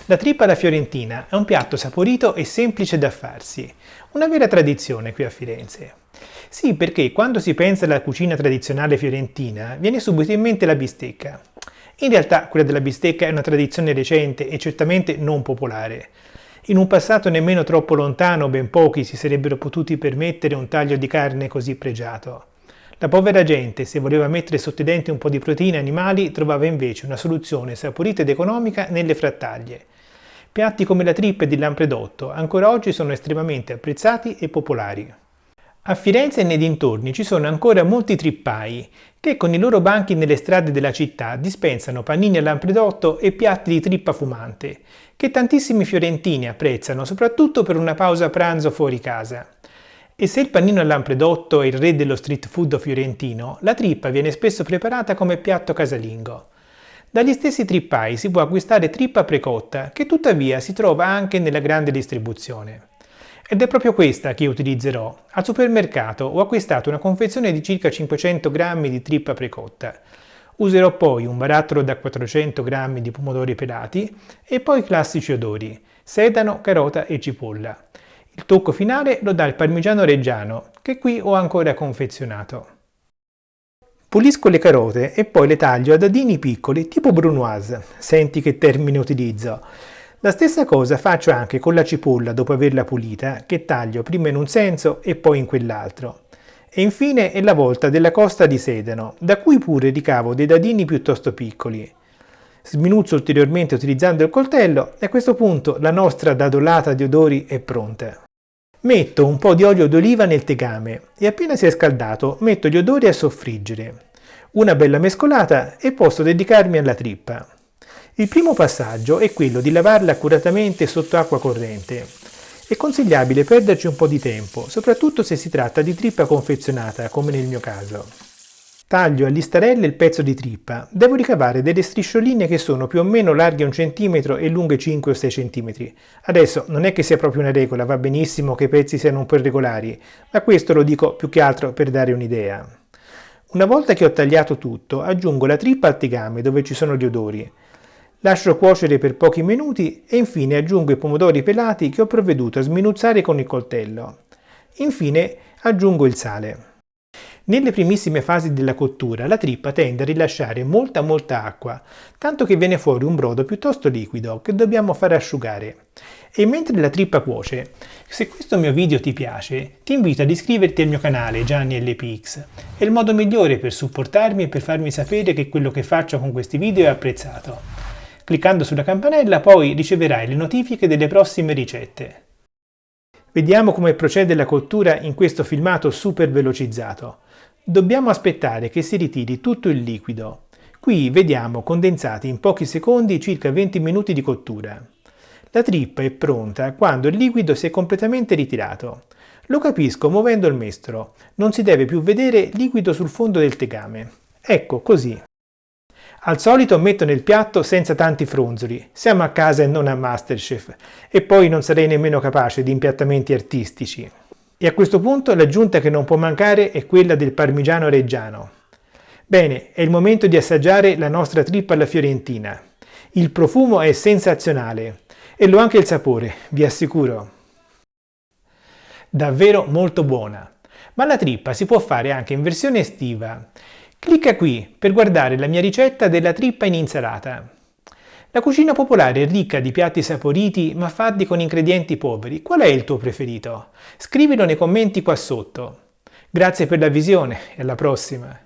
La trippa alla fiorentina è un piatto saporito e semplice da farsi, una vera tradizione qui a Firenze. Sì, perché quando si pensa alla cucina tradizionale fiorentina viene subito in mente la bistecca. In realtà quella della bistecca è una tradizione recente e certamente non popolare. In un passato nemmeno troppo lontano ben pochi si sarebbero potuti permettere un taglio di carne così pregiato. La povera gente, se voleva mettere sotto i denti un po' di proteine animali, trovava invece una soluzione saporita ed economica nelle frattaglie. Piatti come la trippa ed il lampredotto ancora oggi sono estremamente apprezzati e popolari. A Firenze e nei dintorni ci sono ancora molti trippai che con i loro banchi nelle strade della città dispensano panini al lampredotto e piatti di trippa fumante, che tantissimi fiorentini apprezzano soprattutto per una pausa pranzo fuori casa. E se il panino al lampredotto è il re dello street food fiorentino, la trippa viene spesso preparata come piatto casalingo. Dagli stessi trippai si può acquistare trippa precotta, che tuttavia si trova anche nella grande distribuzione. Ed è proprio questa che io utilizzerò. Al supermercato ho acquistato una confezione di circa 500 g di trippa precotta. Userò poi un barattolo da 400 g di pomodori pelati e poi i classici odori, sedano, carota e cipolla. Il tocco finale lo dà il parmigiano reggiano, che qui ho ancora confezionato. Pulisco le carote e poi le taglio a dadini piccoli tipo brunoise, senti che termine utilizzo. La stessa cosa faccio anche con la cipolla dopo averla pulita, che taglio prima in un senso e poi in quell'altro. E infine è la volta della costa di sedano, da cui pure ricavo dei dadini piuttosto piccoli. Sminuzzo ulteriormente utilizzando il coltello e a questo punto la nostra dadolata di odori è pronta. Metto un po' di olio d'oliva nel tegame e appena si è scaldato metto gli odori a soffriggere. Una bella mescolata e posso dedicarmi alla trippa. Il primo passaggio è quello di lavarla accuratamente sotto acqua corrente. È consigliabile perderci un po' di tempo, soprattutto se si tratta di trippa confezionata, come nel mio caso. Taglio a listarelle il pezzo di trippa. Devo ricavare delle striscioline che sono più o meno larghe 1 cm e lunghe 5 o 6 cm. Adesso non è che sia proprio una regola, va benissimo che i pezzi siano un po' irregolari, ma questo lo dico più che altro per dare un'idea. Una volta che ho tagliato tutto, aggiungo la trippa al tegame dove ci sono gli odori. Lascio cuocere per pochi minuti e infine aggiungo i pomodori pelati che ho provveduto a sminuzzare con il coltello. Infine aggiungo il sale. Nelle primissime fasi della cottura la trippa tende a rilasciare molta acqua, tanto che viene fuori un brodo piuttosto liquido che dobbiamo far asciugare. E mentre la trippa cuoce, se questo mio video ti piace, ti invito ad iscriverti al mio canale Gianni LPX. È il modo migliore per supportarmi e per farmi sapere che quello che faccio con questi video è apprezzato. Cliccando sulla campanella poi riceverai le notifiche delle prossime ricette. Vediamo come procede la cottura in questo filmato super velocizzato. Dobbiamo aspettare che si ritiri tutto il liquido. Qui vediamo condensati in pochi secondi circa 20 minuti di cottura. La trippa è pronta quando il liquido si è completamente ritirato. Lo capisco muovendo il mestolo, non si deve più vedere liquido sul fondo del tegame. Ecco, così. Al solito metto nel piatto senza tanti fronzoli, siamo a casa e non a Masterchef, e poi non sarei nemmeno capace di impiattamenti artistici. E a questo punto l'aggiunta che non può mancare è quella del parmigiano reggiano. Bene, è il momento di assaggiare la nostra trippa alla fiorentina. Il profumo è sensazionale e lo anche il sapore, vi assicuro. Davvero molto buona. Ma la trippa si può fare anche in versione estiva. Clicca qui per guardare la mia ricetta della trippa in insalata. La cucina popolare è ricca di piatti saporiti ma fatti con ingredienti poveri. Qual è il tuo preferito? Scrivilo nei commenti qua sotto. Grazie per la visione e alla prossima!